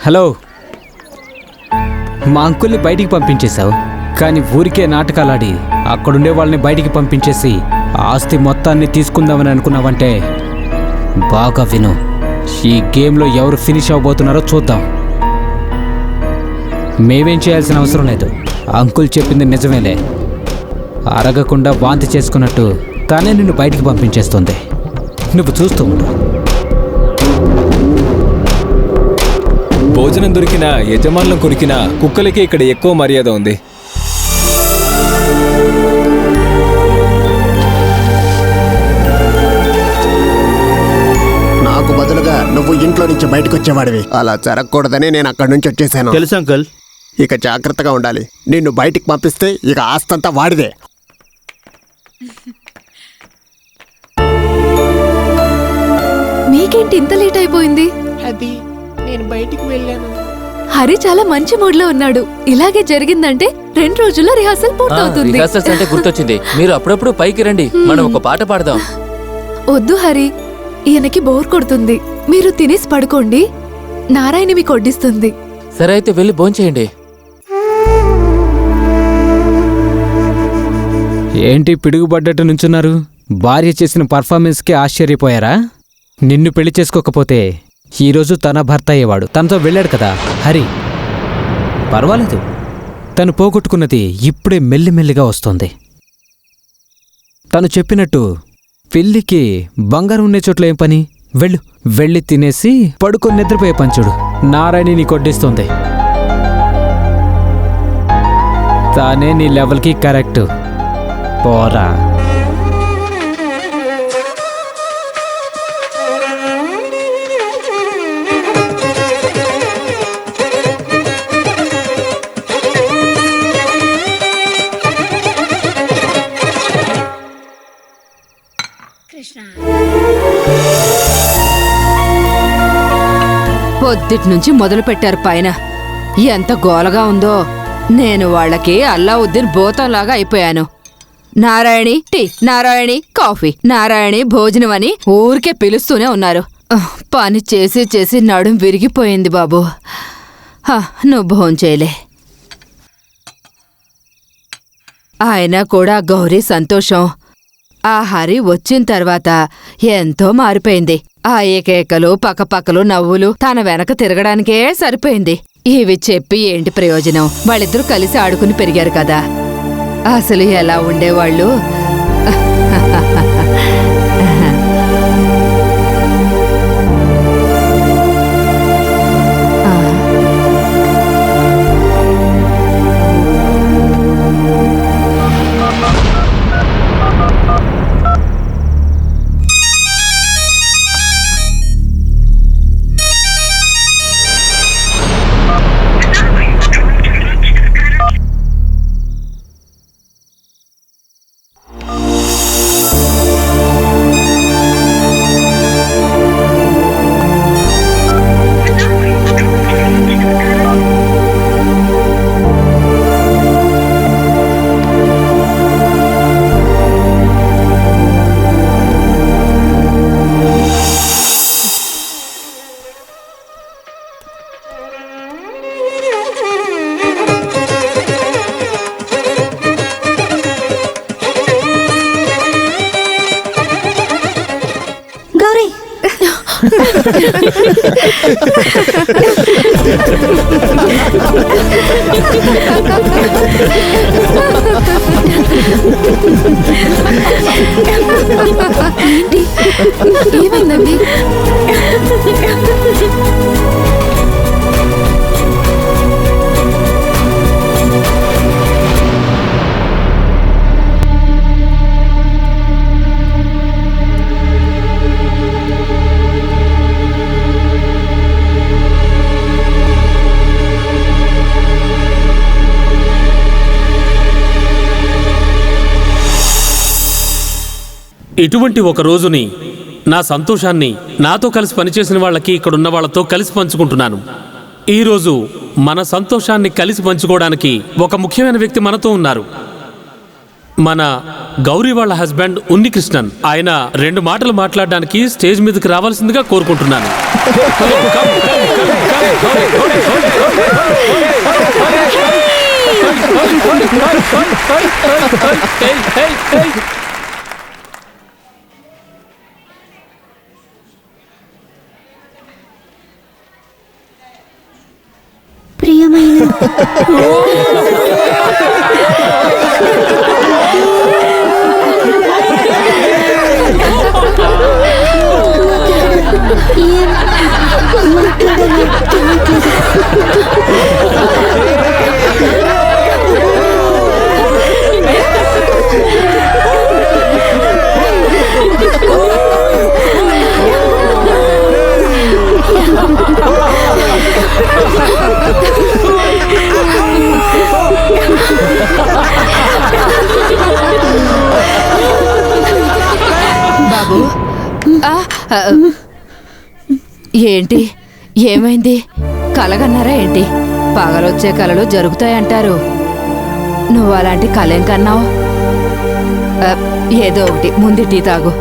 Hello, మా అంకుల్ని బయటికి పంపించేశావు, కానీ ఊరికే నాటకాలాడి అక్కడుండే వాళ్ళని బయటికి పంపించేసి ఆస్తి మొత్తాన్ని తీసుకుందామని అనుకున్నావంటే బాగా విను. ఈ గేమ్లో ఎవరు ఫినిష్ అవ్వబోతున్నారో చూద్దాం. మేమేం చేయాల్సిన అవసరం లేదు. అంకుల్ చెప్పింది నిజమేలే. అరగకుండా వాంతి చేసుకున్నట్టు తనే నిన్ను బయటికి పంపించేస్తుంది. నువ్వు చూస్తూ ఉండు. భోజనం దొరికిన యజమానులను కొరికిన కుక్కలకి ఇక్కడ ఎక్కువ మర్యాద ఉంది. నాకు బదులుగా నువ్వు ఇంట్లో నుంచి బయటకు వచ్చేవాడివి. అలా జరగకూడదని నేను అక్కడి నుంచి వచ్చేసాను. తెలుసు అంకుల్. ఇక జాగ్రత్తగా ఉండాలి. నిన్ను బయటికి పంపిస్తే ఇక ఆస్తంతా వాడిదే. మీకేంటి ఇంత లేట్ అయిపోయింది? అది నేను బయటికి వెళ్ళాను. హరి చాలా మంచి మూడ్ లో ఉన్నాడు. ఇలాగే జరిగిందంటే 2 రోజుల్లో రిహార్సల్ పూర్తవుతుంది. రిహార్సల్స్ అంటే గుర్తొచ్చింది. మీరు అప్పుడప్పుడు పైకి రండి, మనం ఒక పాట పాడదాం. వద్దు హరి, ఈయనకి బోర్ కొడుతుంది. మీరు తినేసి పడుకోండి, నారాయణ మీకు వడ్డిస్తుంది. సరే అయితే వెళ్ళి భోంచేయండి. ఏంటి పిడుగుపడ్డట్టు నుంచున్నారు? భార్య చేసిన పర్ఫార్మెన్స్కి ఆశ్చర్యపోయారా? నిన్ను పెళ్లి చేసుకోకపోతే ఈరోజు తన భర్త అయ్యేవాడు. తనతో వెళ్ళాడు కదా హరి. పర్వాలేదు, తను పోగొట్టుకున్నది ఇప్పుడే మెల్లిమెల్లిగా వస్తుంది. తను చెప్పినట్టు పెళ్ళికి బంగారం ఉండే చోట్ల ఏం పని? వెళ్ళి తినేసి పడుకొని నిద్రపోయే పంచుడు. నారాయణి నీ కొడ్డిస్తుంది. తానే నీ లెవెల్కి కరెక్ట్. పోరా. పొద్దుటి నుంచి మొదలు పెట్టారు పైన. ఎంత గోలగా ఉందో. నేను వాళ్ళకి అల్లావుద్దీన్ బోతంలాగా అయిపోయాను. నారాయణి టీ, నారాయణి కాఫీ, నారాయణి భోజనం అని ఊరికే పిలుస్తూనే ఉన్నారు. పని చేసి చేసి నడుం విరిగిపోయింది బాబు. నువ్వు భోంచేయలే. ఆయన కూడా గౌరీ సంతోషం. ఆ హరి వచ్చిన తర్వాత ఎంతో మారిపోయింది. ఆ ఏకేకలు పక్కపక్కలు నవ్వులు తన వెనక తిరగడానికే సరిపోయింది. ఇవి చెప్పి ఏంటి ప్రయోజనం? వాళ్ళిద్దరూ కలిసి ఆడుకుని పెరిగారు కదా. అసలు ఎలా ఉండేవాళ్ళు? ఏంటి ఏమైందండి? ఇటువంటి ఒక రోజుని, నా సంతోషాన్ని నాతో కలిసి పనిచేసిన వాళ్ళకి, ఇక్కడున్న వాళ్ళతో కలిసి పంచుకుంటున్నాను. ఈరోజు మన సంతోషాన్ని కలిసి పంచుకోవడానికి ఒక ముఖ్యమైన వ్యక్తి మనతో ఉన్నారు. మన గౌరీ వాళ్ళ హస్బెండ్ ఉన్నికృష్ణన్. ఆయన 2 మాటలు మాట్లాడడానికి స్టేజ్ మీదకి రావాల్సిందిగా కోరుకుంటున్నాను. ప్రియమైన బాబు ఏంటి ఏమైంది కలగన్నారా ఏంటి పగలొచ్చే కలలు జరుగుతాయంటారు నువ్వు అలాంటి కలేం కన్నావు ఏదో ఒకటి ముందు టీ తాగు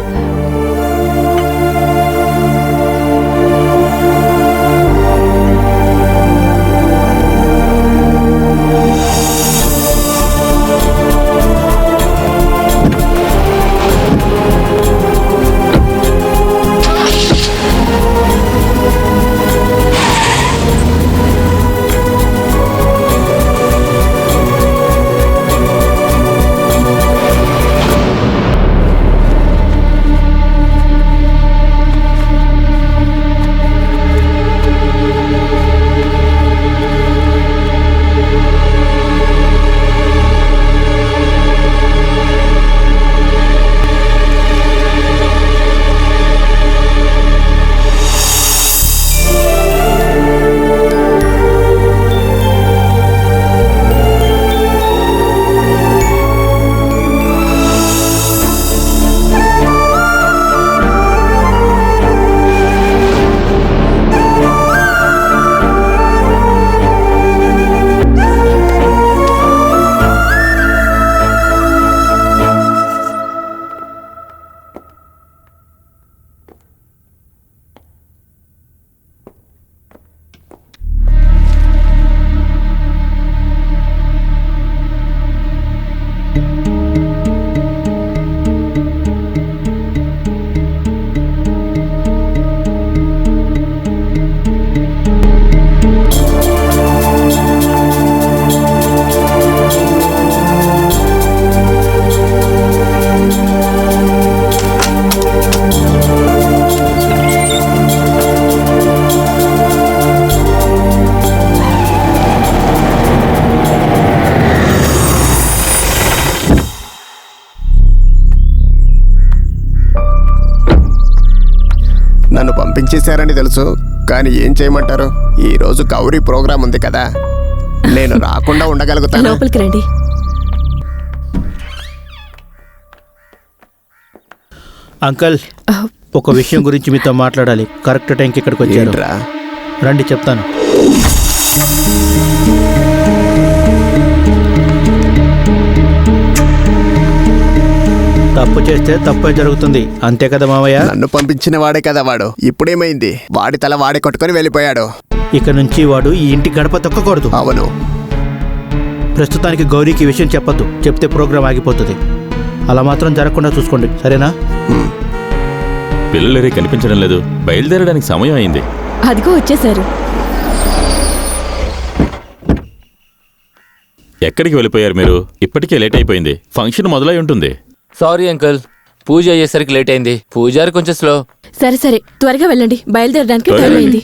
నన్ను పంపించేశారని తెలుసు, కానీ ఏం చేయమంటారు? ఈ రోజు గౌరీ ప్రోగ్రాం ఉంది కదా, నేను రాకుండా ఉండగలుగుతాను. లోపలికి రండి. అంకల్, ఒక విషయం గురించి మీతో మాట్లాడాలి. కరెక్ట్ టైంకి ఇక్కడికి వచ్చారు. ఏంట్రా? రండి చెప్తాను. తప్పు చేస్తే తప్పే జరుగుతుంది, అంతే కదా మావయ్య? నన్ను పంపించిన వాడే కదా వాడు. ఇప్పుడేమైంది? వాడి తల వాడే కొట్టుకొని వెళ్ళిపోయాడు. ఇక నుంచి వాడు ఈ ఇంటి గడప తొక్కకూడదు. అవును. ప్రస్తుతానికి గౌరీకి ఈ విషయం చెప్పొద్దు, చెప్తే ప్రోగ్రాం ఆగిపోతుంది. అలా మాత్రం జరగకుండా చూసుకోండి, సరేనా? పిల్లలేరే కనిపించడం లేదు, బయలుదేరడానికి సమయం అయింది. అదిగో వచ్చేసారు. ఎక్కడికి వెళ్ళిపోయారు మీరు? ఇప్పటికే లేట్ అయిపోయింది, ఫంక్షన్ మొదలై ఉంటుంది. సారీ అంకుల్, పూజ అయ్యేసరికి లేట్ అయింది. పూజారి కొంచెం స్లో. సరే సరే, త్వరగా వెళ్ళండి, బయలుదేరడానికి టైం అయింది.